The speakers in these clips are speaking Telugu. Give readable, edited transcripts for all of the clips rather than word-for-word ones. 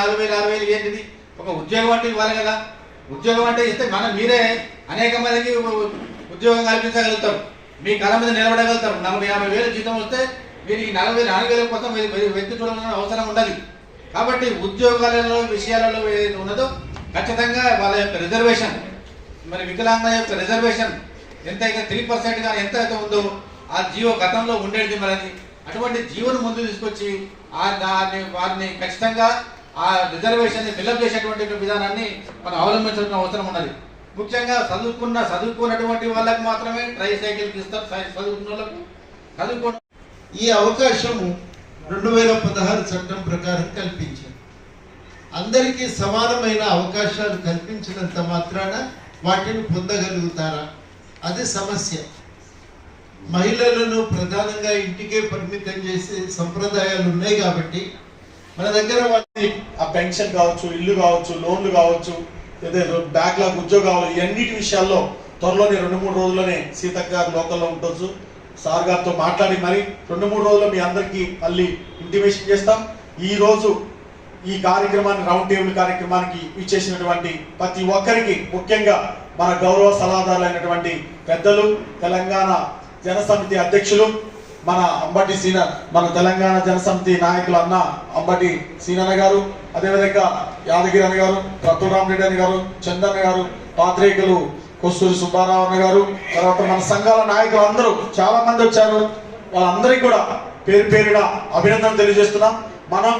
4,000 ఏంటిది? ఒక ఉద్యోగం అంటే ఇవ్వాలి కదా. ఉద్యోగం అంటే ఇస్తే మీరే అనేక మందికి ఉద్యోగం కల్పించగలుగుతారు, మీ కళ మీద నిలబడగలుగుతారు. 40,000-50,000 జీతం వస్తే మీరు ఈ 40,000-4,000 కోసం వెతికి చూడాల్సిన అవసరం ఉండదు. కాబట్టి ఉద్యోగాలలో విషయాలలో ఏదైతే ఉన్నదో ఖచ్చితంగా వాళ్ళ యొక్క రిజర్వేషన్, మరి వికలాంగుల యొక్క రిజర్వేషన్ ఎంతైతే 3% కానీ ఎంత అయితే ఉందో ఆ జీవో గతంలో ఉండేది. మరి అటువంటి జీవోను ముందు తీసుకొచ్చి వారిని ఖచ్చితంగా ఆ రిజర్వేషన్ ఫిల్అప్ చేసేటువంటి విధానాన్ని మనం అవలంబించాల్సిన అవసరం ఉన్నది. ముఖ్యంగా చదువుకున్నటువంటి వాళ్ళకి మాత్రమే ట్రై సైకిల్కి ఇస్తారు. చదువుకున్న వాళ్ళకు ఈ అవకాశము 2016 చట్టం ప్రకారం కల్పించారు. అందరికీ సమానమైన అవకాశాలు కల్పించినంత మాత్రాన వాటిని పొందగలుగుతారా? అది సమస్య. మహిళలను ప్రధానంగా ఇంటికే పరిమితం చేసే సంప్రదాయాలు ఉన్నాయి కాబట్టి మన దగ్గర ఆ పెన్షన్ కావచ్చు, ఇల్లు కావచ్చు, లోన్లు కావచ్చు, బ్యాక్లాగ్ ఉద్యోగాలు, ఇవన్నిటి విషయాల్లో త్వరలోనే 2-3 రోజుల్లోనే సీతక్క గారు లోకల్లో ఉండొచ్చు. సార్ గారితో మాట్లాడి మరి 2-3 రోజుల్లో మీ అందరికీ మళ్ళీ ఇంటిమేషన్ చేస్తాం. ఈ రోజు ఈ కార్యక్రమాన్ని, రౌండ్ టేబుల్ కార్యక్రమానికి ఇచ్చేసినటువంటి ప్రతి ఒక్కరికి, ముఖ్యంగా మన గౌరవ సలహాదారులైనటువంటి పెద్దలు, తెలంగాణ జనసమితి అధ్యక్షులు మన అంబటి మన తెలంగాణ జనసమితి నాయకులు అన్న అంబటి సీనన్న గారు, అదేవిధంగా యాదగిరి అన్న గారు, రఘురామరెడ్డి అన్న గారు, చందన్న గారు, పాత్రికేయులు కొస్తూరి సుబ్బారావు అన్న గారు, తర్వాత మన సంఘాల నాయకులు అందరూ చాలా మంది వచ్చారు. వాళ్ళందరికీ కూడా పేరు పేరున అభినందనలు తెలియజేస్తున్నాం. మనం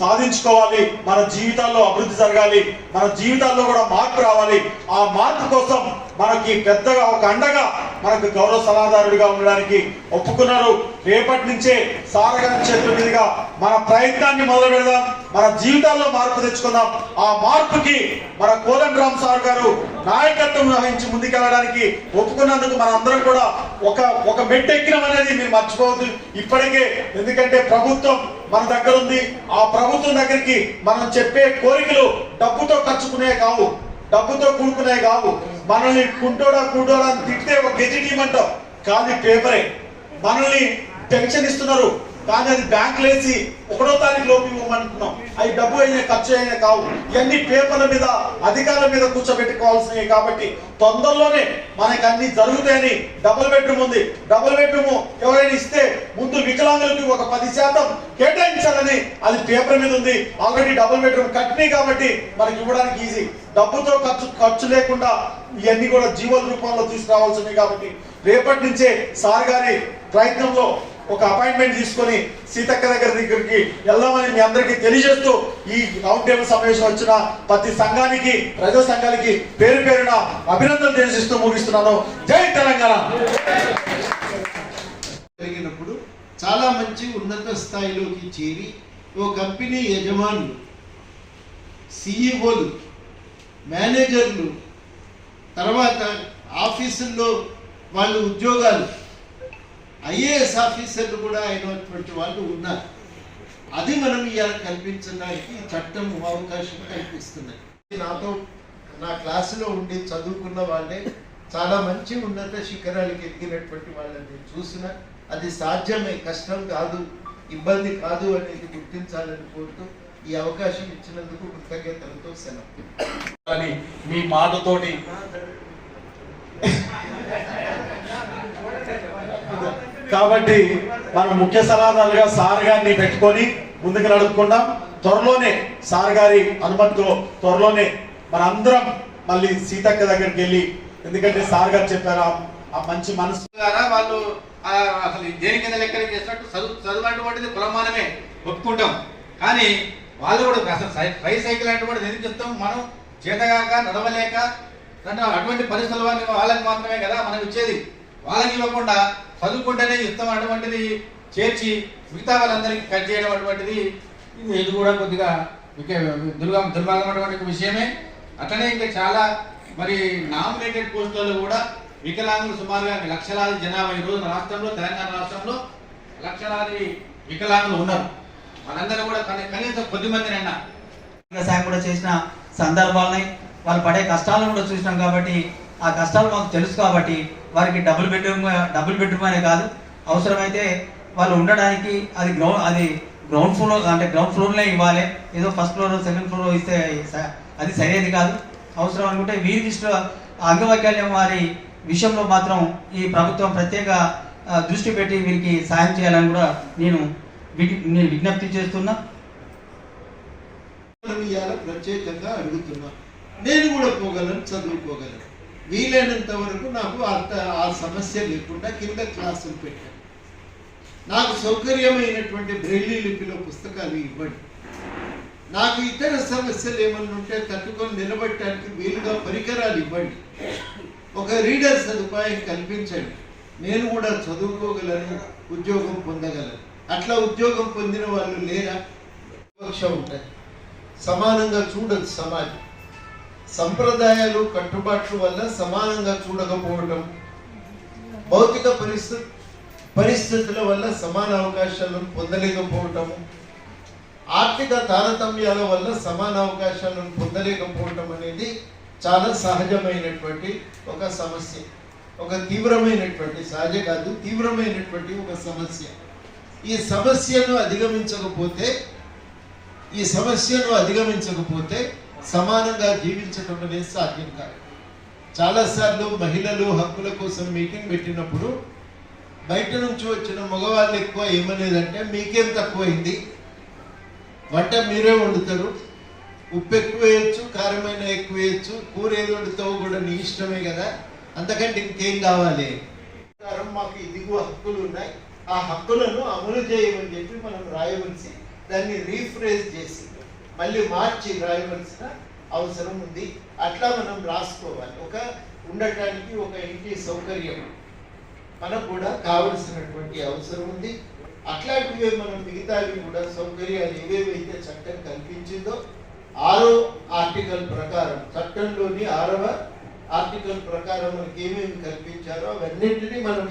సాధించుకోవాలి, మన జీవితాల్లో అభివృద్ధి జరగాలి, మన జీవితాల్లో కూడా మార్పు రావాలి. ఆ మార్పు కోసం మనకి పెద్దగా ఒక అండగా మనకు గౌరవ సలహాదారుడిగా ఉండడానికి ఒప్పుకున్నారు. రేపటి నుంచే సార్ గారి చేతుల మీదుగా మన ప్రయత్నాన్ని మొదలు పెడదాం, మన జీవితాల్లో మార్పు తెచ్చుకుందాం. ఆ మార్పుకి మన కోదండరామ్ సార్ గారు నాయకత్వం వహించి ముందుకెళ్ళడానికి ఒప్పుకున్నందుకు మనందరం కూడా ఒక మెట్టెక్కినం అనేది మీరు మర్చిపోవద్దు ఇప్పటికే. ఎందుకంటే ప్రభుత్వం మన దగ్గర ఉంది. ఆ ప్రభుత్వం దగ్గరికి మనం చెప్పే కోరికలు డబ్బుతో ఖర్చుకునే కావు, డబ్బుతో కూడుకునే కావు. మనల్ని కుంటోడా అని తిట్టే ఒక గెజిట్ ఇవ్వమంటాం, కాదు పేపరే. మనల్ని పెన్షన్ ఇస్తున్నారు కానీ అది బ్యాంకులు వేసి 1వ తారీఖు లోపు ఇవ్వమంటున్నాం. అవి డబ్బు అయినా ఖర్చు అయినా కావు. ఇవన్నీ పేపర్ల మీద అధికారుల మీద కూర్చోబెట్టుకోవాల్సినవి. కాబట్టి తొందరలోనే మనకి అన్ని జరుగుతాయని. డబుల్ బెడ్రూమ్ ఉంది, డబుల్ బెడ్రూమ్ ఎవరైనా ఇస్తే ముందు వికలాంగులకి ఒక 10% కేటాయించాలని అది పేపర్ మీద ఉంది. ఆల్రెడీ డబుల్ బెడ్రూమ్ కట్టినాయి కాబట్టి మనకి ఇవ్వడానికి ఈజీ. డబ్బుతో ఖర్చు లేకుండా ఇవన్నీ కూడా జీవోల రూపంలో తీసుకురావాల్సినవి. కాబట్టి రేపటి నుంచే సార్ గారి ప్రయత్నంలో ఒక అపాయింట్మెంట్ తీసుకొని సీతక్క దగ్గరికి వెళ్దామని మీ అందరికీ తెలియజేస్తూ ఈ రౌండ్ టేబుల్ సమావేశం వచ్చిన ప్రతి సంఘానికి, ప్రజా సంఘాలకి పేరు పేరున అభినందనలు తెలియజేస్తూ ముగిస్తున్నాను. జై తెలంగాణ. జరిగినప్పుడు చాలా మంచి ఉన్నత స్థాయిలోకి చేరి ఓ కంపెనీ యజమానులు, సిఇఓలు, మేనేజర్లు, తర్వాత ఆఫీసుల్లో వాళ్ళు ఉద్యోగాలు, ఐఏఎస్ ఆఫీసర్లు కూడా అయినటువంటి వాళ్ళు ఉన్నారు. అది మనం ఇవాళ కల్పించడానికి చట్టం అవకాశం కల్పిస్తున్నది. నా క్లాసులో ఉండి చదువుకున్న వాళ్ళే చాలా మంచి ఉన్నత శిఖరాలకు ఎదిగినటువంటి వాళ్ళని చూసిన అది సాధ్యమే, కష్టం కాదు, ఇబ్బంది కాదు అనేది గుర్తించాలని కోరుతూ ఈ అవకాశం ఇచ్చినందుకు కృతజ్ఞతలతో సెలవు. మీ మాటతోటి కాబట్టి మన ముఖ్య సలహాదారుగా సార్ గారిని పెట్టుకొని ముందుకు నడుపుకుందాం. త్వరలోనే సార్ గారి అనుమతితో త్వరలోనే మనందరం మళ్ళీ సీతక్క దగ్గరికి వెళ్ళి, ఎందుకంటే సార్ గారు చెప్పారు ఆ మంచి మనసు ద్వారా వాళ్ళు అసలు దేని కింద లెక్కలు చేసినట్టు చదువు అటువంటిది కులమానమే ఒప్పుకుంటాం. కానీ వాళ్ళు కూడా అసలు ట్రై సైకిల్ అటువంటిది ఎందుకు చెప్తాం? మనం చేతగాక నడవలేక అటువంటి పరిస్థితుల వాళ్ళకి మాత్రమే కదా మనం ఇచ్చేది. వాళ్ళకి ఇవ్వకుండా చదువుకుంటేనే ఇస్తాం అటువంటిది చేర్చి మిగతా వాళ్ళందరికీ కట్ చేయడం అటువంటిది ఇది కూడా కొద్దిగా దుర్మార్గమైనటువంటి విషయమే. అట్లనే ఇంకా చాలా మరి నామినేటెడ్ పోస్టులలో కూడా వికలాంగులు సుమారుగా లక్షలాది జనాభా ఈ రోజు రాష్ట్రంలో, తెలంగాణ రాష్ట్రంలో లక్షలాది వికలాంగులు ఉన్నారు. వాళ్ళందరూ కూడా కనీసం కొద్దిమందినైనా సాయం కూడా చేసిన సందర్భాలని, వాళ్ళు పడే కష్టాలను కూడా చూసినాం. కాబట్టి ఆ కష్టాలు మాకు తెలుసు. కాబట్టి వారికి డబుల్ బెడ్రూమ్ అనే కాదు, అవసరమైతే వాళ్ళు ఉండడానికి అది గ్రౌండ్ ఫ్లోర్లో ఇవ్వాలి. ఏదో ఫస్ట్ ఫ్లోర్ సెకండ్ ఫ్లోర్ ఇస్తే అది సరైనది కాదు. అవసరం అనుకుంటే వీరికి అంగవైకల్యం వారి విషయంలో మాత్రం ఈ ప్రభుత్వం ప్రత్యేక దృష్టి పెట్టి వీరికి సాయం చేయాలని కూడా నేను విజ్ఞప్తి చేస్తున్నా. ప్రత్యేకంగా అడుగుతున్నా. నేను కూడా పోగలను, చదువుకోగలను. వీలైనంత వరకు నాకు ఆ సమస్య లేకుండా కింద క్లాసులు పెట్టాను. నాకు సౌకర్యమైనటువంటి బ్రెయిలీ లిపిలో పుస్తకాలు ఇవ్వండి. నాకు ఇతర సమస్యలు ఏమన్నా ఉంటే తట్టుకొని నిలబడటానికి వీలుగా పరికరాలు ఇవ్వండి. ఒక రీడర్ సదుపాయం కల్పించండి. నేను కూడా చదువుకోగలను, ఉద్యోగం పొందగలను. అట్లా ఉద్యోగం పొందిన వాళ్ళు లేరా? వివక్ష ఉంటుంది. సమానంగా చూడదు సమాజం. సంప్రదాయాలు కట్టుబాట్ల వల్ల సమానంగా చూడకపోవడం, భౌతిక పరిస్థితుల వల్ల సమాన అవకాశాలను పొందలేకపోవటము, ఆర్థిక తారతమ్యాల వల్ల సమాన అవకాశాలను పొందలేకపోవటం అనేది చాలా సహజమైనటువంటి ఒక సమస్య. ఒక తీవ్రమైనటువంటి, సహజ కాదు తీవ్రమైనటువంటి ఒక సమస్య. ఈ సమస్యను అధిగమించకపోతే సమానంగా జీవించడం అనేది సాధ్యం కాదు. చాలాసార్లు మహిళలు హక్కుల కోసం మీటింగ్ పెట్టినప్పుడు బయట నుంచి వచ్చిన మగవాళ్ళు ఎక్కువ ఏమనేదంటే, మీకేం తక్కువైంది, వంట మీరే వండుతారు, ఉప్పు ఎక్కువ వేయచ్చు, కారమైన ఎక్కువ వేయచ్చు, కూర ఏది వండుతావు కూడా నీ ఇష్టమే కదా, అంతకంటే ఇంకేం కావాలి. మాకు ఇదిగో హక్కులు ఉన్నాయి, ఆ హక్కులను అమలు చేయమని చెప్పి మనం రాయవలసి, దాన్ని రీఫ్రేజ్ చేసి మళ్ళీ మార్చి రాయవలసిన అవసరం ఉంది. అట్లా మనం రాసుకోవాలి. ఉండటానికి ఒక ఇంటి సౌకర్యం మనకు కూడా కావలసినటువంటి అవసరం ఉంది. అట్లాంటివే మనం మిగతావి కూడా సౌకర్యాలు ఏవేవైతే చట్టం కల్పించిందో 6వ ఆర్టికల్ ప్రకారం, చట్టంలోని 6వ ఆర్టికల్ ప్రకారం మనకి ఏమేమి కల్పించారో అవన్నింటినీ మనం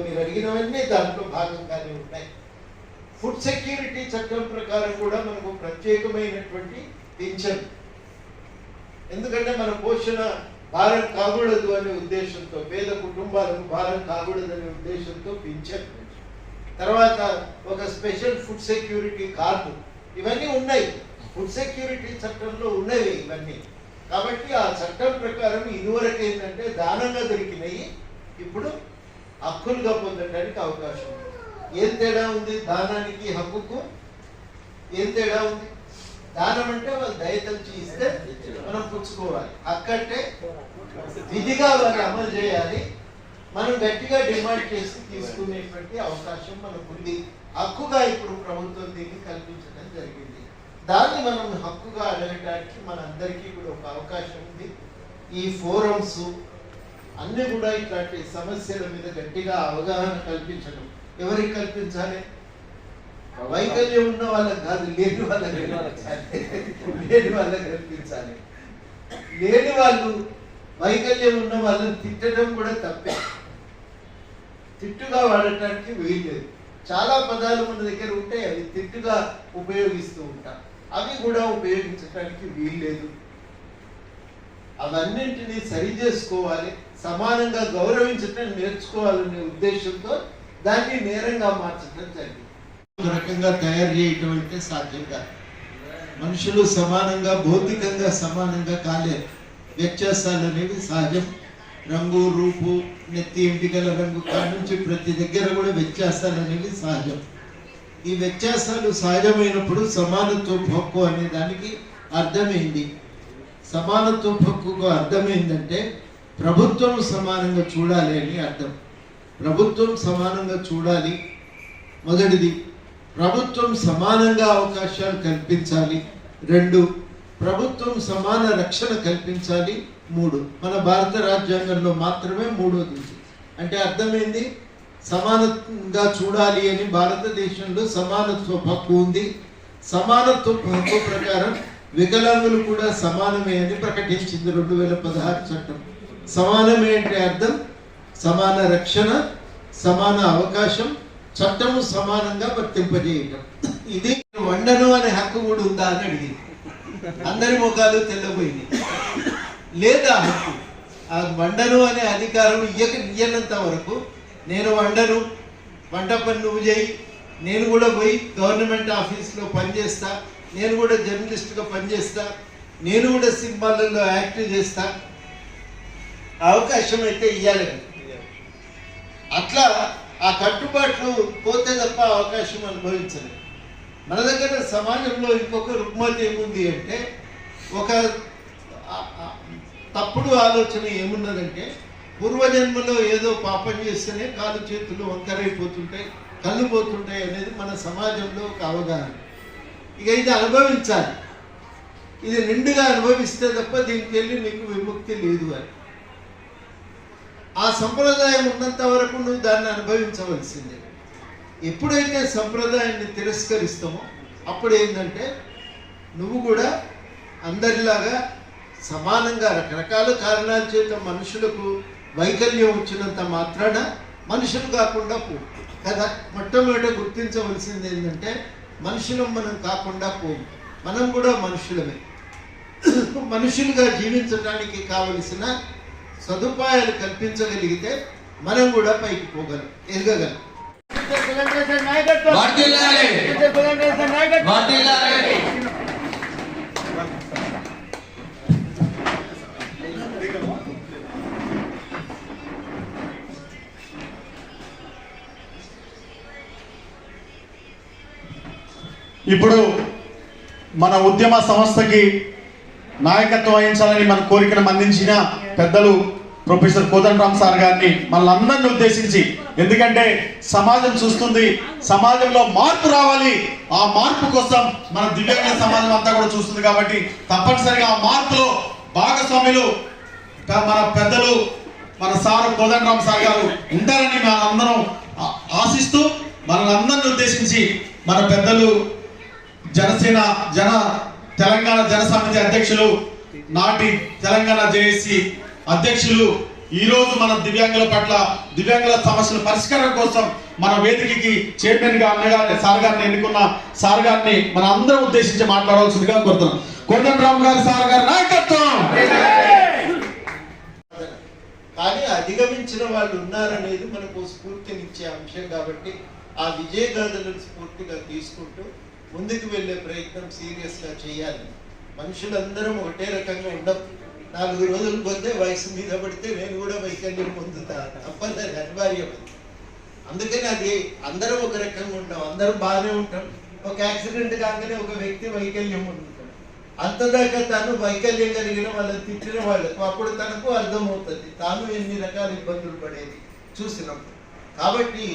మీరు అడిగినవన్నీ దాంట్లో భాగంగానే ఉన్నాయి. ఫుడ్ సెక్యూరిటీ చట్టం ప్రకారం కూడా మనకు ప్రత్యేకమైనటువంటి పింఛన్, ఎందుకంటే మన పోషణ భారం కాకూడదు అనే ఉద్దేశంతో, పేద కుటుంబాలకు భారం కాకూడదు అనే ఉద్దేశంతో పింఛన్, తర్వాత ఒక స్పెషల్ ఫుడ్ సెక్యూరిటీ కార్డు, ఇవన్నీ ఉన్నాయి ఫుడ్ సెక్యూరిటీ చట్టంలో ఉన్నవి ఇవన్నీ. కాబట్టి ఆ చట్టం ప్రకారం ఇదివరకు ఏంటంటే దానంగా దొరికినాయి, ఇప్పుడు హక్కులుగా పొందడానికి అవకాశం ఉంది. ఏం తేడా ఉంది దానానికి హక్కుకు? ఏం తేడా ఉంది? దానం అంటే వాళ్ళు దయతలిచి ఇస్తే మనం పుచ్చుకోవాలి. హక్కు అంటే విధిగా వాళ్ళు అమలు చేయాలి, మనం గట్టిగా డిమాండ్ చేసి తీసుకునేటువంటి అవకాశం మనకు ఉంది. హక్కుగా ఇప్పుడు ప్రభుత్వం దీన్ని కల్పించడం జరిగింది. దాన్ని మనం హక్కుగా అడగడానికి మనందరికీ కూడా ఒక అవకాశం ఉంది. ఈ ఫోరమ్స్ అన్ని కూడా ఇట్లాంటి సమస్యల మీద గట్టిగా అవగాహన కల్పించడం. ఎవరికి కల్పించాలి? వైకల్యం ఉన్న వాళ్ళకి కాదు, లేని వాళ్ళకి కల్పించాలి. లేని వాళ్ళు, వైకల్యం ఉన్న వాళ్ళని తిట్టడం కూడా తప్పే, తిట్టుగా వాడటానికి వీల్లేదు. చాలా పదాలు మన దగ్గర ఉంటాయి, అవి తిట్టుగా ఉపయోగిస్తూ ఉంటాం, అవి కూడా ఉపయోగించడానికి వీల్లేదు. అవన్నింటినీ సరి చేసుకోవాలి, సమానంగా గౌరవించటం నేర్చుకోవాలనే ఉద్దేశంతో దాన్ని నేరంగా మార్చడం జరిగింది. ఒక రకంగా తయారు చేయటం అంటే సాధ్యం కాదు. మనుషులు సమానంగా, భౌతికంగా సమానంగా కాలేరు. వ్యత్యాసాలు అనేవి సహజం. రంగు, రూపు, నెత్తి ఎంపికల రంగు కాడి నుంచి ప్రతి దగ్గర కూడా వ్యత్యాసాలు అనేవి సహజం. ఈ వ్యత్యాసాలు సహజమైనప్పుడు సమానత్వ హక్కు అనే దానికి అర్థమైంది. సమానత్వ హక్కుకు అర్థమైందంటే ప్రభుత్వం సమానంగా చూడాలి అని అర్థం. ప్రభుత్వం సమానంగా చూడాలి. మొదటిది, ప్రభుత్వం సమానంగా అవకాశాలు కల్పించాలి. 2, ప్రభుత్వం సమాన రక్షణ కల్పించాలి. 3, మన భారత రాజ్యాంగంలో మాత్రమే 3వది. అంటే అర్థమైంది, సమానంగా చూడాలి అని భారతదేశంలో సమానత్వ హక్కు ఉంది. సమానత్వ హక్కు ప్రకారం వికలాంగులు కూడా సమానమే అని ప్రకటించింది 2016 చట్టం. సమానమే అంటే అర్థం సమాన రక్షణ, సమాన అవకాశం, చట్టము సమానంగా వర్తింపజేయటం. ఇది వండను అనే హక్కు కూడా ఉందా అని అడిగింది. అందరి ముఖాలు తెల్లబోయింది. లేదా హక్కు, ఆ వండను అనే అధికారం ఇయ్యనంత వరకు నేను వండను, వంట పని నువ్వు చేయి, నేను కూడా పోయి గవర్నమెంట్ ఆఫీస్లో పనిచేస్తా, నేను కూడా జర్నలిస్ట్గా పనిచేస్తా, నేను కూడా సినిమాలలో యాక్ట్ చేస్తా, అవకాశం అయితే ఇవ్వాలి. అట్లా ఆ కట్టుబాట్లు పోతే తప్ప అవకాశం అనుభవించలేదు. మన దగ్గర సమాజంలో ఇంకొక రుగ్మత ఏముంది అంటే, ఒక తప్పుడు ఆలోచన ఏమున్నదంటే, పూర్వజన్మలో ఏదో పాపం చేస్తేనే కాలు చేతులు వంకరైపోతుంటాయి, కళ్ళు పోతుంటాయి అనేది మన సమాజంలో ఒక అవగాహన. ఇక ఇది అనుభవించాలి, ఇది నిండుగా అనుభవిస్తే తప్ప దీనికి వెళ్ళి నీకు విముక్తి లేదు అని. ఆ సంప్రదాయం ఉన్నంత వరకు నువ్వు దాన్ని అనుభవించవలసిందే. ఎప్పుడైతే సంప్రదాయాన్ని తిరస్కరిస్తామో అప్పుడు ఏంటంటే నువ్వు కూడా అందరిలాగా సమానంగా రకరకాల కారణాల చేత మనుషులకు వైకల్యం వచ్చినంత మాత్రాన మనుషులు కాకుండా పోవు కదా. మొట్టమొదట గుర్తించవలసింది ఏంటంటే మనుషులం మనం కాకుండా పోవు, మనం కూడా మనుషులమే. మనుషులుగా జీవించడానికి కావలసిన సదుపాయాలు కల్పించగలిగితే మనం కూడా పైకి పోగలం, ఎదగగలం. ఇప్పుడు మన ఉద్యమ సంస్థకి నాయకత్వం వహించాలని మన కోరికను అందించిన పెద్దలు ప్రొఫెసర్ కోదండరామ్ సార్ గారిని మనల్ని ఉద్దేశించి, ఎందుకంటే సమాజం చూస్తుంది, సమాజంలో మార్పు రావాలి, ఆ మార్పు కోసం మన దివ్యాంగ సమాజం అంతా కూడా చూస్తుంది కాబట్టి తప్పనిసరిగా ఆ మార్పులో భాగస్వాములు మన పెద్దలు మన సారు కోదండరామ్ సార్ గారు ఉంటారని మనందరం ఆశిస్తూ మనల్ని ఉద్దేశించి మన పెద్దలు జనసేన తెలంగాణ జన సమితి అధ్యక్షులు, నాటి తెలంగాణ జేఏసీ అధ్యక్షులు, ఈరోజు మన దివ్యాంగుల పట్ల దివ్యాంగుల సమస్యల పరిష్కారం కోసం మన వేదికకి చైర్మన్ గా అన్నగారి సార్ గారిని ఎన్నుకున్న సార్ గారిని మన అందరం ఉద్దేశించి మాట్లాడవలసిందిగా కోరుతున్నాం. కోదండరామ్ గారు సార్ గారి నాయకత్వం. కానీ అధిగమించిన వాళ్ళు ఉన్నారనేది మనకు స్ఫూర్తినిచ్చే అంశం కాబట్టి ఆ విజయ గాథలను స్ఫూర్తిగా తీసుకుంటూ ముందుకు వెళ్ళే ప్రయత్నం సీరియస్గా చేయాలి. మనుషులందరం ఒకటే రకంగా ఉండవు. 4 రోజులు పోతే వయసు మీద పడితే నేను కూడా వైకల్యం పొందుతా, తప్పనిసరి అనివార్యమైంది. అందుకని అది అందరం ఒక రకంగా ఉంటాం, అందరం బాగానే ఉంటాం. ఒక యాక్సిడెంట్ కాగానే ఒక వ్యక్తి వైకల్యం పొందుతాడు. అంతదాకా తాను వైకల్యం కలిగిన వాళ్ళని తిట్టిన వాళ్ళకు అప్పుడు తనకు అర్థమవుతుంది తాను ఎన్ని రకాల ఇబ్బందులు పడేది చూసినప్పుడు. కాబట్టి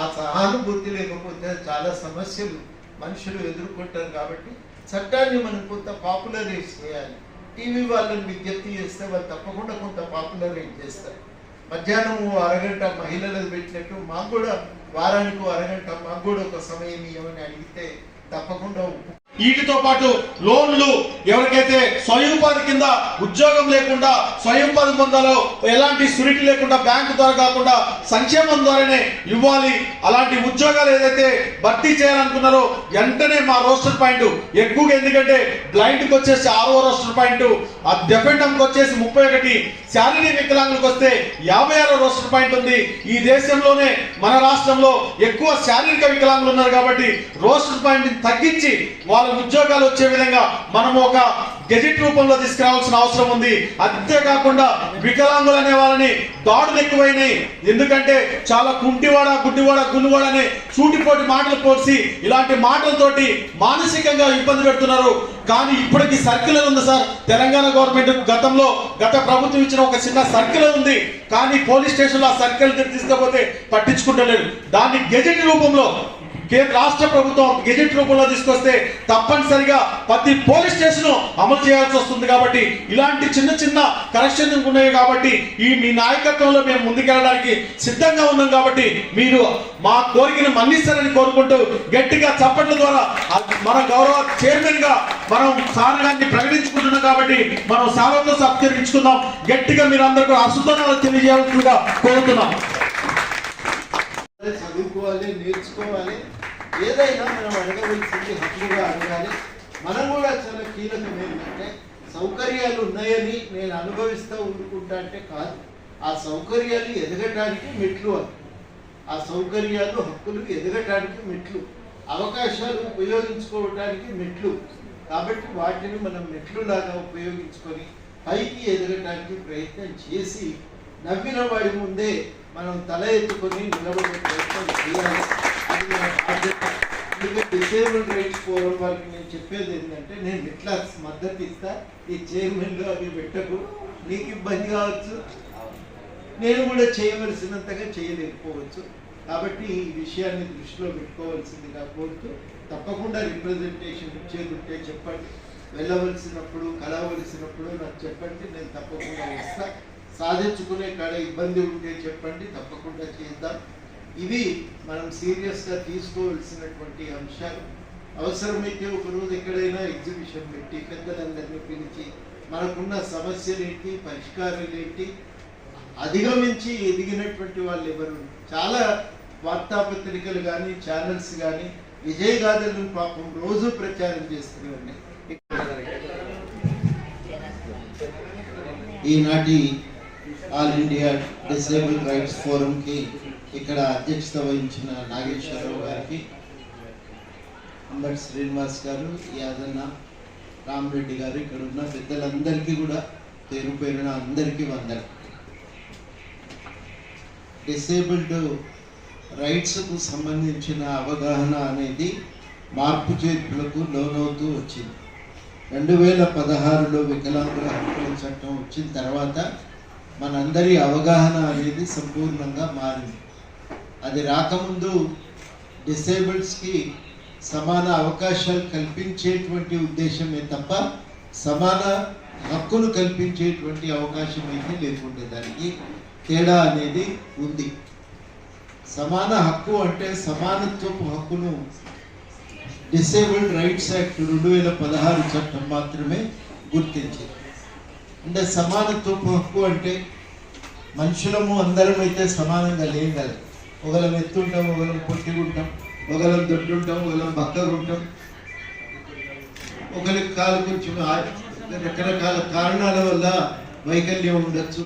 ఆ సహానుభూతి లేకపోతే చాలా సమస్యలు మనుషులు ఎదుర్కొంటారు. కాబట్టి చట్టాన్ని మనం కొంత పాపులరైజ్ చేయాలి. టీవీ వాళ్ళని విజ్ఞప్తి చేస్తే వాళ్ళు తప్పకుండా కొంత పాపులరైజ్ చేస్తారు. మధ్యాహ్నం అరగంట మహిళలకు పెట్టినట్టు మాకు కూడా వారానికి అరగంట మాకు కూడా ఒక సమయం ఇవ్వమని అడిగితే తప్పకుండా వీటితో పాటు లోన్లు ఎవరికైతే స్వయం ఉపాధి కింద ఉద్యోగం లేకుండా స్వయం ఉపాధి పొందాలో ఎలాంటి సురిటీ లేకుండా బ్యాంకు ద్వారా కాకుండా సంక్షేమం ద్వారానే ఇవ్వాలి. అలాంటి ఉద్యోగాలు ఏదైతే భర్తీ చేయాలనుకున్నారో వెంటనే మా రోస్టర్ పాయింట్ ఎక్కువగా, ఎందుకంటే బ్లైండ్కి వచ్చేసి 6వ రోస్టర్ పాయింట్, ఆ డెఫెండంకి వచ్చేసి 31, శారీరక వికలాంగులకు వస్తే 56వ రోస్టర్ పాయింట్ ఉంది. ఈ దేశంలోనే మన రాష్ట్రంలో ఎక్కువ శారీరక వికలాంగులు ఉన్నారు కాబట్టి రోస్టర్ పాయింట్ తగ్గించి వాళ్ళ ఉద్యోగాలు వచ్చే విధంగా మనము ఒక గెజెట్ రూపంలో తీసుకురావాల్సిన అవసరం ఉంది. అంతేకాకుండా వికలాంగులు అనే వాళ్ళని దాడులు ఎక్కువైనాయి. ఎందుకంటే చాలా గుడ్డివాడ గున్నువాడ అనే సూటిపోటి మాటలు పోసి ఇలాంటి మాటలతోటి మానసికంగా ఇబ్బంది పెడుతున్నారు. కానీ ఇప్పటికి సర్క్యులర్ ఉంది సార్, తెలంగాణ గవర్నమెంట్ గత ప్రభుత్వం ఇచ్చిన ఒక చిన్న సర్క్యులర్ ఉంది. కానీ పోలీస్ స్టేషన్లో ఆ సర్క్యులర్ తీసుకపోతే పట్టించుకుంటలేదు. దాన్ని గెజెట్ రూపంలో రాష్ట్ర ప్రభుత్వం గెజెట్ రూపంలో తీసుకొస్తే తప్పనిసరిగా ప్రతి పోలీస్ స్టేషన్ అమలు చేయాల్సి వస్తుంది. కాబట్టి ఇలాంటి చిన్న కరెక్షన్ ఉన్నాయి. కాబట్టి మీ నాయకత్వంలో మేము ముందుకెళ్ళడానికి సిద్ధంగా ఉన్నాం. కాబట్టి మీరు మా కోరికను మన్నిస్తారని కోరుకుంటూ గట్టిగా చప్పట్ల ద్వారా మన గౌరవ చైర్మన్ గా మనం సార్ గారిని ప్రకటించుకుంటున్నాం. కాబట్టి మనం సార్వతో సత్కరించుకుందాం. గట్టిగా మీరు అందరికీ అశుద్ధనాలు తెలియజేయాల్సిందిగా కోరుతున్నాం. చదువుకోవాలి, నేర్చుకోవాలి, ఏదైనా మనం అడగవలసింది హక్కుగా అడగాలి. మనం కూడా చాలా కీలకం ఏంటంటే సౌకర్యాలు ఉన్నాయని నేను అనుభవిస్తూ ఊరుకుంటా అంటే కాదు, ఆ సౌకర్యాలు ఎదగడానికి మెట్లు అని. ఆ సౌకర్యాలు హక్కులు ఎదగటానికి మెట్లు, అవకాశాలు ఉపయోగించుకోవటానికి మెట్లు. కాబట్టి వాటిని మనం మెట్లులాగా ఉపయోగించుకొని పైకి ఎదగటానికి ప్రయత్నం చేసి నవ్విన వాడి ముందే మనం తల ఎత్తుకొని నిలబడే ప్రయత్నం చేయాలి. అది మన బాధ్యత. డిసేబుల్డ్ రైట్స్ ఫోరం వారికి నేను చెప్పేది ఏంటంటే, నేను ఎట్లా మద్దతు ఇస్తా, ఈ చైర్మన్లు అవి పెట్టకు, నీకు ఇబ్బంది కావచ్చు, నేను కూడా చేయవలసినంతగా చేయలేకపోవచ్చు. కాబట్టి ఈ విషయాన్ని దృష్టిలో పెట్టుకోవాల్సిందిగా కోరుతూ, తప్పకుండా రిప్రజెంటేషన్ ఇచ్చేదుంటే చెప్పండి, వెళ్ళవలసినప్పుడు కలవలసినప్పుడు నాకు చెప్పండి, నేను తప్పకుండా వస్తా. సాధించుకునే కాడ ఇబ్బంది ఉంటే చెప్పండి, తప్పకుండా చేద్దాం. ఇవి మనం సీరియస్గా తీసుకోవాల్సినటువంటి అంశాలు. అవసరమైతే ఒకరోజు ఎక్కడైనా ఎగ్జిబిషన్ పెట్టి పెద్దలందరినీ పిలిచి మనకున్న సమస్యలేంటి, పరిష్కారాలేంటి, అధిగమించి ఎదిగినటువంటి వాళ్ళు ఎవరు, చాలా వార్తాపత్రికలు కానీ ఛానల్స్ కానీ విజయగాథలను పాపం రోజు ప్రచారం చేస్తూనే ఉన్నాయి. ఈనాటి ఆల్ ఇండియా డిసేబుల్ రైట్స్ ఫోరంకి ఇక్కడ అధ్యక్షత వహించిన నాగేశ్వరరావు గారికి, అంబటి శ్రీనివాస్ గారు, యాదన్న, రామరెడ్డి గారు, ఇక్కడ ఉన్న పెద్దలందరికీ కూడా పేరు పేరున అందరికీ వందలు. డిసేబుల్డ్ రైట్స్కు సంబంధించిన అవగాహన అనేది మార్పు చేర్పులకు లోనవుతూ వచ్చింది. 2016లో వికలాంగుల హక్కుల చట్టం వచ్చిన తర్వాత మనందరి అవగాహన అనేది సంపూర్ణంగా మారింది. అది రాకముందు డిసేబుల్స్కి సమాన అవకాశాలు కల్పించేటువంటి ఉద్దేశమే తప్ప సమాన హక్కులు కల్పించేటువంటి అవకాశం అయితే లేకుండే. దానికి తేడా అనేది ఉంది. సమాన హక్కు అంటే సమానత్వపు హక్కును డిసేబుల్డ్ రైట్స్ యాక్ట్ 2016 చట్టం మాత్రమే గుర్తించింది. అంటే సమానత్వపు హక్కు అంటే మనుషులము అందరం అయితే సమానంగా లేం కదా. ఒకళ్ళం ఎత్తుంటాం, ఒకళ్ళం పొట్టిగుంటాం, ఒకళ్ళం దొడ్డుంటాం, ఒకళ్ళం బక్కగుంటాం, ఒకరికి కాలు కొంచెం రకరకాల కారణాల వల్ల వైకల్యం ఉండొచ్చు.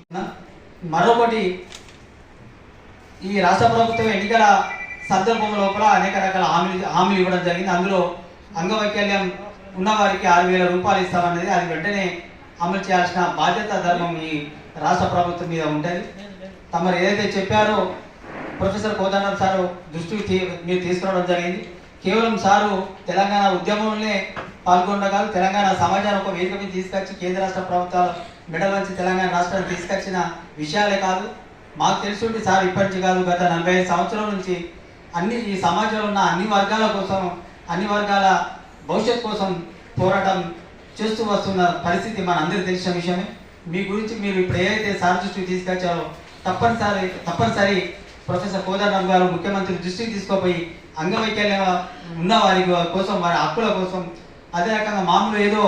మరొకటి, ఈ రాష్ట్ర ప్రభుత్వం ఎన్నికల సందర్భం లోపల అనేక రకాల హామీలు ఇవ్వడం జరిగింది. అందులో అంగవైకల్యం ఉన్నవారికి 6,000 రూపాయలు ఇస్తామన్నది, అది వెంటనే అమలు చేయాల్సిన బాధ్యత, ధర్మం ఈ రాష్ట్ర ప్రభుత్వం మీద ఉంటుంది. తమరు ఏదైతే చెప్పారో ప్రొఫెసర్ కోదండం సారు దృష్టికి మీరు తీసుకురావడం జరిగింది. కేవలం సారు తెలంగాణ ఉద్యమంలోనే పాల్గొనగలరు. తెలంగాణ సమాజాన్ని ఒక వేదిక మీద తీసుకొచ్చి కేంద్ర రాష్ట్ర ప్రభుత్వాలు మెడల్ వచ్చి తెలంగాణ రాష్ట్రాన్ని తీసుకొచ్చిన విషయాలే కాదు, మాకు తెలుసుంటే సార్ ఇప్పటి నుంచి కాదు, గత 45 సంవత్సరాల నుంచి ఈ సమాజంలో ఉన్న అన్ని వర్గాల కోసం, అన్ని వర్గాల భవిష్యత్ కోసం పోరాటం చేస్తూ వస్తున్న పరిస్థితి మన అందరికీ తెలిసిన విషయమే. మీ గురించి మీరు ఇప్పుడు ఏదైతే సార్ దృష్టికి తీసుకొచ్చారో తప్పనిసరి ప్రొఫెసర్ కోదండం గారు ముఖ్యమంత్రి దృష్టికి తీసుకుపోయి అంగవైకల్యం ఉన్న వారి కోసం, వారి హక్కుల కోసం, అదే రకంగా మామూలు ఏదో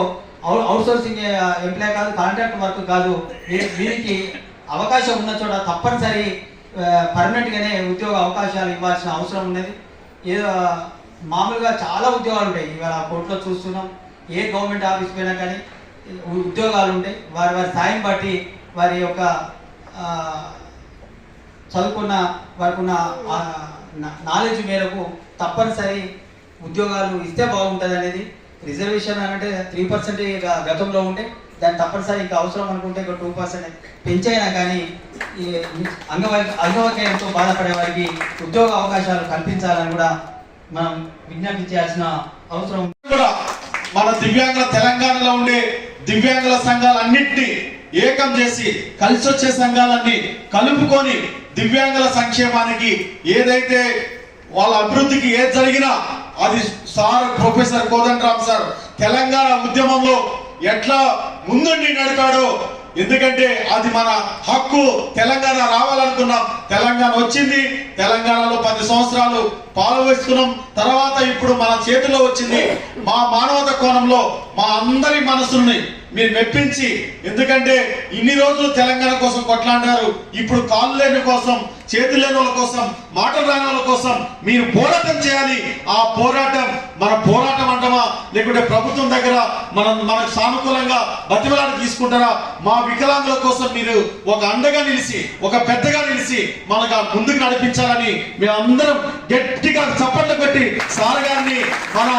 అవుట్సోర్సింగ్ ఎంప్లాయ్ కాదు, కాంట్రాక్ట్ వర్క్ కాదు, వీరికి అవకాశం ఉన్న చోట తప్పనిసరి పర్మనెంట్గానే ఉద్యోగ అవకాశాలు ఇవ్వాల్సిన అవసరం ఉన్నది. ఏదో మామూలుగా చాలా ఉద్యోగాలు ఉంటాయి. ఇవాళ కోర్టులో చూస్తున్నాం, ఏ గవర్నమెంట్ ఆఫీస్ పోయినా కానీ ఉద్యోగాలు ఉంటాయి. వారి స్థాయిని బట్టి, వారి యొక్క చదువుకున్న వారికి ఉన్న నాలెడ్జ్ మేరకు తప్పనిసరి ఉద్యోగాలు ఇస్తే బాగుంటుంది అనేది. రిజర్వేషన్ అంటే 3% గతంలో ఉంటే దాన్ని తప్పనిసరి ఇంకా అవసరం అనుకుంటే ఇంకా 2% పెంచైనా కానీ ఈ అంగవైకల్యంతో బాధపడే వారికి ఉద్యోగ అవకాశాలు కల్పించాలని కూడా మనం విజ్ఞప్తి చేయాల్సిన అవసరం కూడా. మన దివ్యాంగుల తెలంగాణలో ఉండే దివ్యాంగుల సంఘాలన్నింటినీ ఏకం చేసి కలిసి వచ్చే సంఘాలన్నీ కలుపుకొని దివ్యాంగుల సంక్షేమానికి ఏదైతే వాళ్ళ అభివృద్ధికి ఏది జరిగినా అది sir professor Kodandaram sir Telangana ఉద్యమంలో ఎట్లా ముందుండి నడిపాడో, ఎందుకంటే అది మన హక్కు. తెలంగాణ రావాలనుకున్నాం, తెలంగాణ వచ్చింది, తెలంగాణలో 10 సంవత్సరాలు పాలు వేసుకున్నాం, తర్వాత ఇప్పుడు మన చేతిలో వచ్చింది. మా మానవత కోణంలో మా అందరి మనసుల్ని మీరు మెప్పించి, ఎందుకంటే ఇన్ని రోజులు తెలంగాణ కోసం కొట్లాడారు, ఇప్పుడు కాళ్ళు లేని కోసం, చేతులు లేని వాళ్ళ కోసం, మాటలు రాని వాళ్ళ కోసం మీరు పోరాటం చేయాలి. ఆ పోరాటం మన పోరాటం అంటామా, లేకుంటే ప్రభుత్వం దగ్గర మనకు సానుకూలంగా బతిమలాట తీసుకుంటారా? మా వికలాంగుల కోసం మీరు ఒక అండగా నిలిచి, ఒక పెద్దగా నిలిచి మనకు ముందుకు నడిపించాలని మేమందరం గట్టిగా చప్పట్లు కొట్టి సార్ గారిని మన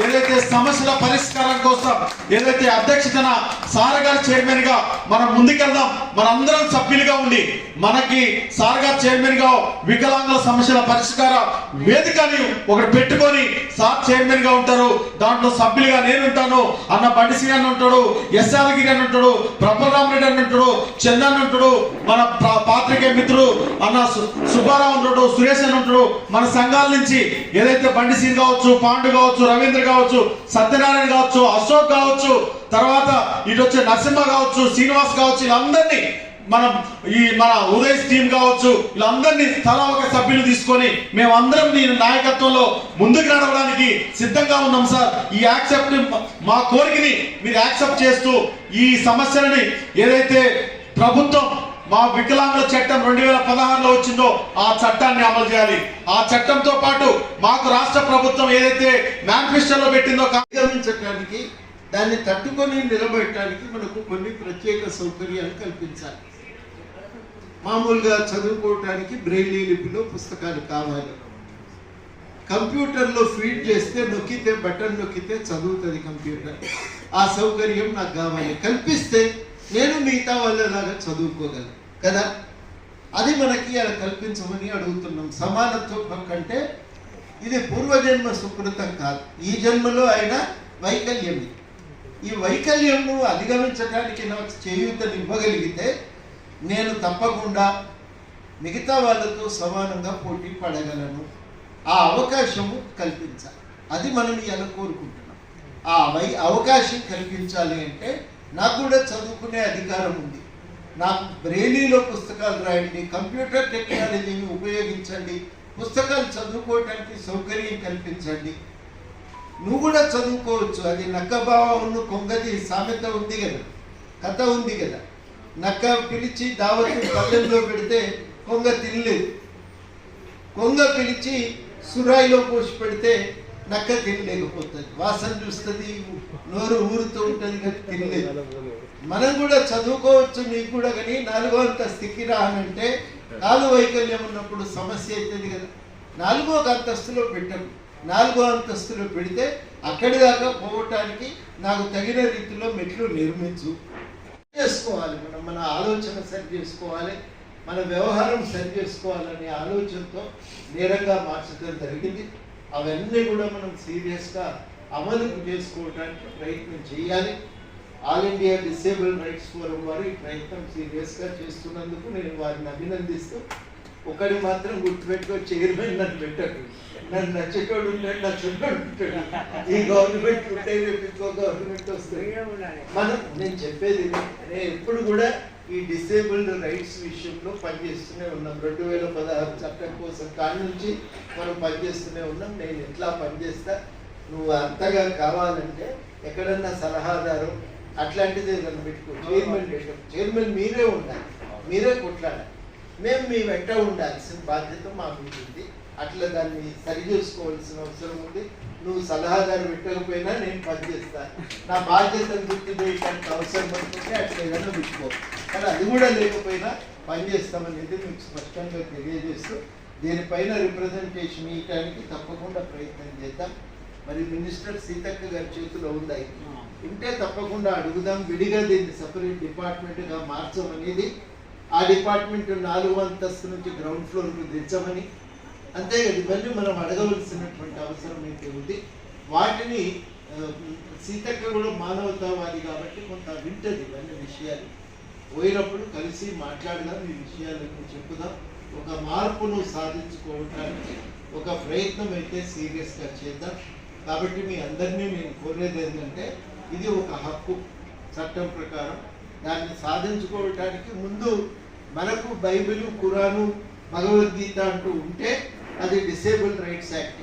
ఏదైతే సమస్యల పరిష్కారం కోసం ఏదైతే అధ్యక్షతన సార్ గారు చైర్మన్ గా మనం ముందుకెళ్దాం. మనందరం సభ్యులుగా ఉండి మనకి సార్ గారు చైర్మన్ గా వికలాంగుల సమస్యల పరిష్కార వేదికని ఒకటి పెట్టుకొని సార్ చైర్మన్ గా ఉంటారు. దాంట్లో సభ్యులుగా నేను ఉంటాను, అన్న బండిసి అని ఉంటాడు, ఎస్ యాదగిరి అని ఉంటాడు, ప్రఫుల్రామరెడ్డి అని ఉంటాడు, చందన్ ఉంటాడు, మన పాత్రికేయ మిత్రుడు అన్న సుబ్బారావు ఉంటాడు, సురేష్ అని ఉంటాడు. మన సంఘాల నుంచి ఏదైతే బండిసి కావచ్చు, పాండు కావచ్చు, రవీంద్ర కావచ్చు, సత్యనారాయణ కావచ్చు, అశోక్ కావచ్చు, తర్వాత ఇటు వచ్చే నరసింహ కావచ్చు, శ్రీనివాస్ కావచ్చు, వీళ్ళందరినీ మన ఉదయ్ టీమ్ కావచ్చు, వీళ్ళందరినీ తలా ఒక సభ్యులు తీసుకొని మేమందరం మీ నాయకత్వంలో ముందుకు నడవడానికి సిద్ధంగా ఉన్నాం సార్. ఈ యాక్సెప్ట్ మా కోరికని మీరు యాక్సెప్ట్ చేస్తూ ఈ సమస్యలని ఏదైతే ప్రభుత్వం మా వికలాంగుల చట్టం 2016లో వచ్చిందో ఆ చట్టాన్ని అమలు చేయాలి. ఆ చట్టంతో పాటు మాకు రాష్ట్ర ప్రభుత్వం ఏదైతే మేనిఫెస్టోలో పెట్టిందో గమనించడానికి, దాన్ని తట్టుకొని నిలబెట్టడానికి మనకు కొన్ని ప్రత్యేక సౌకర్యాలు కల్పించాలి. మామూలుగా చదువుకోవటానికి బ్రెయిలీ లిపిలో పుస్తకాలు కావాలి. కంప్యూటర్లో ఫీడ్ చేస్తే నొక్కితే, బటన్ నొక్కితే చదువుతుంది కంప్యూటర్. ఆ సౌకర్యం నాకు కావాలి. కల్పిస్తే నేను మిగతా వాళ్ళలాగా చదువుకోగలను కదా. అది మనకి కల్పించమని అడుగుతున్నాం. సమానత్వం కంటే ఇది పూర్వజన్మ సుకృతం కాదు, ఈ జన్మలో అయిన వైకల్యం. ఈ వైకల్యంను అధిగమించడానికి నాకు చేయూతని ఇవ్వగలిగితే నేను తప్పకుండా మిగతా వాళ్ళతో సమానంగా పోటీ పడగలను. ఆ అవకాశము కల్పించాలి. అది మనం ఇలా కోరుకుంటున్నాం. ఆ అవకాశం కల్పించాలి అంటే నాకు కూడా చదువుకునే అధికారం ఉంది. నాకు బ్రెయిలీలో పుస్తకాలు రాయండి, కంప్యూటర్ టెక్నాలజీని ఉపయోగించండి, పుస్తకాలు చదువుకోవటానికి సౌకర్యం కల్పించండి. నువ్వు కూడా చదువుకోవచ్చు. అది నక్కబావను కొంగది సామెత ఉంది కదా, కథ ఉంది కదా. నక్క పిలిచి దావత్ పల్లెల్లో పెడితే కొంగ తినలేదు. కొంగ పిలిచి సురాయిలో పోసి పెడితే నక్క తినలేకపోతుంది. వాసన చూస్తుంది, నోరు ఊరుతూ ఉంటుంది కానీ తినలేదు. మనం కూడా చదువుకోవచ్చు, నీకు కూడా. కానీ 4వ అంతస్తుకి రానంటే కాలు వైకల్యం ఉన్నప్పుడు సమస్య అవుతుంది కదా. 4వ అంతస్తులో పెట్టము. 4వ అంతస్తులో పెడితే అక్కడి దాకా పోవటానికి నాకు తగిన రీతిలో మెట్లు నిర్మించు చేసుకోవాలి. మన ఆలోచన సరి చేసుకోవాలి, మన వ్యవహారం సరి చేసుకోవాలనే ఆలోచనతో నేరంగా మార్చడం జరిగింది. అవన్నీ కూడా మనం సీరియస్గా అమలు చేసుకోవడానికి ప్రయత్నం చేయాలి. All India disable rights forum వారు ఈ ప్రయత్నం సీరియస్గా చేస్తున్నందుకు నేను వారిని అభినందిస్తూ, ఒకటి మాత్రం గుర్తుపెట్టుకో, చైర్మన్ నన్ను పెట్టకు. నన్ను నచ్చేటోడు ఉంటాడు, నచ్చేటోడు ఉంటాడు. ఈ గవర్నమెంట్ ఉంటే రేపు ఇంకో గవర్నమెంట్ వస్తుంది. నేను చెప్పేది నేను ఎప్పుడు కూడా ఈ డిసేబుల్డ్ రైట్స్ విషయంలో పనిచేస్తూనే ఉన్నాం. 2016 చట్టం కోసం కాడి నుంచి మనం పనిచేస్తూనే ఉన్నాం. నేను ఎట్లా పనిచేస్తా, నువ్వు అంతగా కావాలంటే ఎక్కడన్నా సలహాదారు అట్లాంటిది ఏదైనా పెట్టుకో. చైర్మన్ మీరే ఉండాలి, మీరే కొట్లాడాలి. మేము మీ వెంట ఉండాల్సిన బాధ్యత మాకు ఉంటుంది. అట్లా దాన్ని సరి చేసుకోవాల్సిన అవసరం ఉంది. నువ్వు సలహాదారు పెట్టకపోయినా నేను పనిచేస్తాను. నా బాధ్యతను గుర్తు చేయడానికి అవసరం అనుకుంటే అట్లా ఏదైనా పెట్టుకో. కానీ అది కూడా లేకపోయినా పనిచేస్తామనేది మీకు స్పష్టంగా తెలియజేస్తూ, దీనిపైన రిప్రజెంటేషన్ ఇవ్వడానికి తప్పకుండా ప్రయత్నం చేద్దాం. మరి మినిస్టర్ సీతక్క గారి చేతిలో ఉంది, ఉంటే తప్పకుండా అడుగుదాం. విడిగా దీన్ని సపరేట్ డిపార్ట్మెంట్గా మార్చమనేది, ఆ డిపార్ట్మెంట్ 4వ అంతస్తు నుంచి గ్రౌండ్ ఫ్లోర్కు దించమని, అంతే కదా. ఇవన్నీ మనం అడగవలసినటువంటి అవసరం అయితే ఉంది. వాటిని సీతక్క కూడా మానవతావాది కాబట్టి కొంత వింటది. ఇవన్నీ విషయాలు పోయినప్పుడు కలిసి మాట్లాడదాం, ఈ విషయాలను చెప్పుదాం. ఒక మార్పును సాధించుకోవడానికి ఒక ప్రయత్నం అయితే సీరియస్గా చేద్దాం. కాబట్టి మీ అందరినీ నేను కోరేది ఏంటంటే, ఇది ఒక హక్కు చట్టం ప్రకారం. దాన్ని సాధించుకోవటానికి ముందు మనకు బైబిల్, ఖురాను, భగవద్గీత అంటూ ఉంటే అది డిసేబుల్ రైట్స్ యాక్ట్.